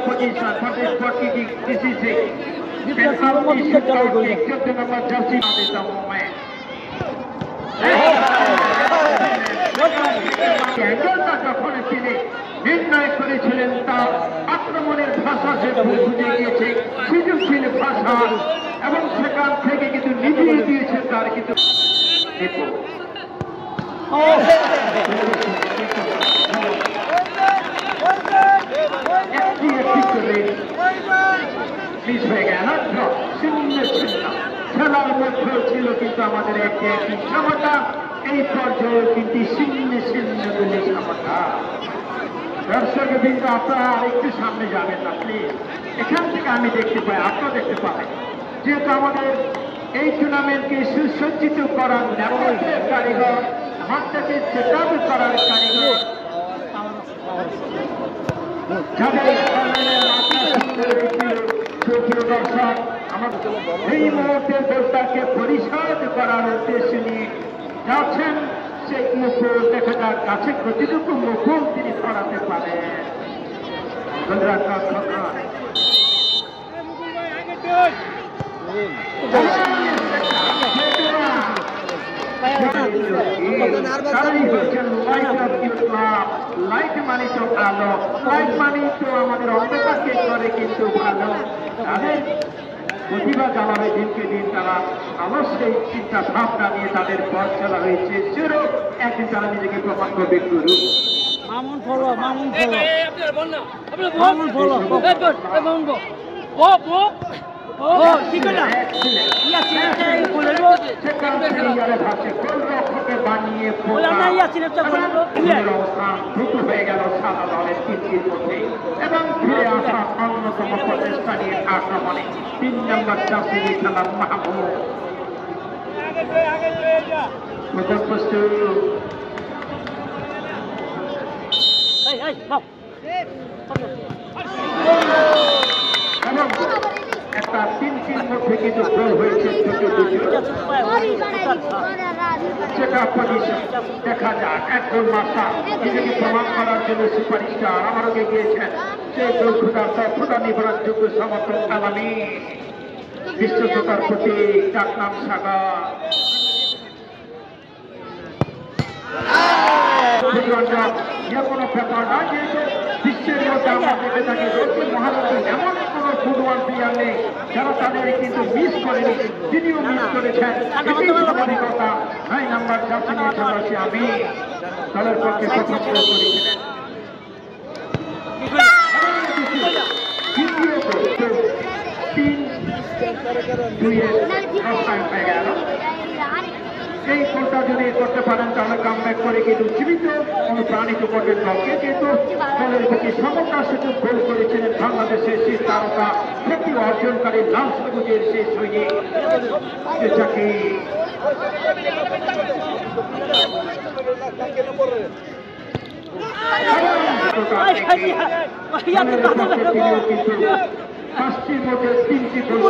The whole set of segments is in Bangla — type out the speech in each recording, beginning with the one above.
position for this kicking. This is it. Penalty shootout kick. 14 number jersey at the moment. অ্যাঙ্গেলটা যখন তিনি নির্ণয় করেছিলেন তার আক্রমণের ভাষা সে বুঝে গিয়েছে, সৃজনশীল ভাষা, এবং সেখান থেকে কিন্তু নিভিয়ে দিয়েছে তার কিন্তু মিস হয়ে গেল। শূন্য শূন্য খেলার মধ্যেও ছিল কিন্তু আমাদের একটি সমতা। এই পর্যায়ে কিন্তু শূন্য শূন্য বলে সমতা। দর্শক বিন্দু আপনারা আরেকটু সামনে যাবেন না প্লিজ। এখান থেকে আমি দেখতে পাই, আপনারা দেখতে পাবেন, যেহেতু আমাদের এই টুর্নামেন্টকে সুসজ্জিত করার নেতৃত্বের কারিগর, মাঠটাকে সেটআপ করার কারিগর, দর্শক আমাদের এই মুহূর্তে দলটাকে পরিশোধ করার উদ্দেশ্য নিয়ে যাচ্ছেন। সেই মুকুল দেখা যাক কাছে কতটুকু মুকুল তিনি পড়াতে পারেন। লাইট মানি তো ভালো, লাইট মানি তো আমাদের অন্ধকারকে করে কিন্তু ভালো। তাদের প্রতিভা জ্বালাবে দিনকে দিন, তারা অবশ্যই চিন্তা ভাবনা নিয়ে তাদের পথ চলা হয়েছে। শুরু একদিন তারা নিজেকে প্রমাণ করবে। গুরু Mamun follow, Mamun follow, Mamun follow, বানিয়ে দ্রুত হয়ে গেল সাদা দলের তিনটির মধ্যে, এবং ফিরে আসা অন্যতম প্রচেষ্টা নিয়ে আক্রমণে 3 নম্বর জার্সি খেলার মাহবুব একটা 3-3 মধ্যে কিন্তু গোল হয়েছে। সেটা পজিশন দেখা যাক। এক গোল মাসা নিজেকে প্রমাণ করার জন্য সুপারস্টার আমারও গিয়েছেন। সেই গোল ক্ষুদা নিবারণযোগ্য সমর্থক আলামী বিশ্বতার প্রতি ডাকনাম সাগর। কোনো ব্যাপার না, যেহেতু বিশ্বের মধ্যে আমরা দেখে থাকি মহারাষ্ট্রের এমন কোনো ফুটবল প্লেয়ার নেই যারা তাদের কিন্তু মিস করেনি, তিনিও মিস করেছেন। কথা 9 নম্বর জার্সি নিয়ে খেলাচ্ছি আমি দলের পক্ষে প্রথম গোল করেছিলেন। এই গোলটা যদি করতে পারেন তাহলে কামব্যাক করে কিন্তু জীবিত অনুপ্রাণিত করবেন দলকে। কিন্তু দলের প্রতি সমতার সুযোগ গোল করেছিলেন বাংলাদেশের শেষ তারকা, খ্যাতি অর্জনকারী লাল সবুজের শেষ হয়ে যেটাকে পাঁচটির মধ্যে 3টি গোল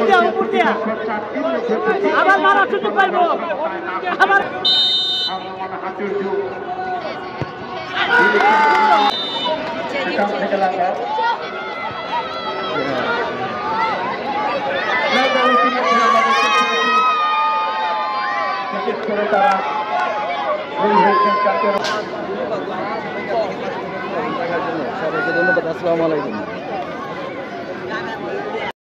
আবার মারা সুযোগ পাইব। আবার হাতের যোগ থেকে লাগা বিশেষ করে তারা সবাইকে ধন্যবাদ। আসসালামু আলাইকুম।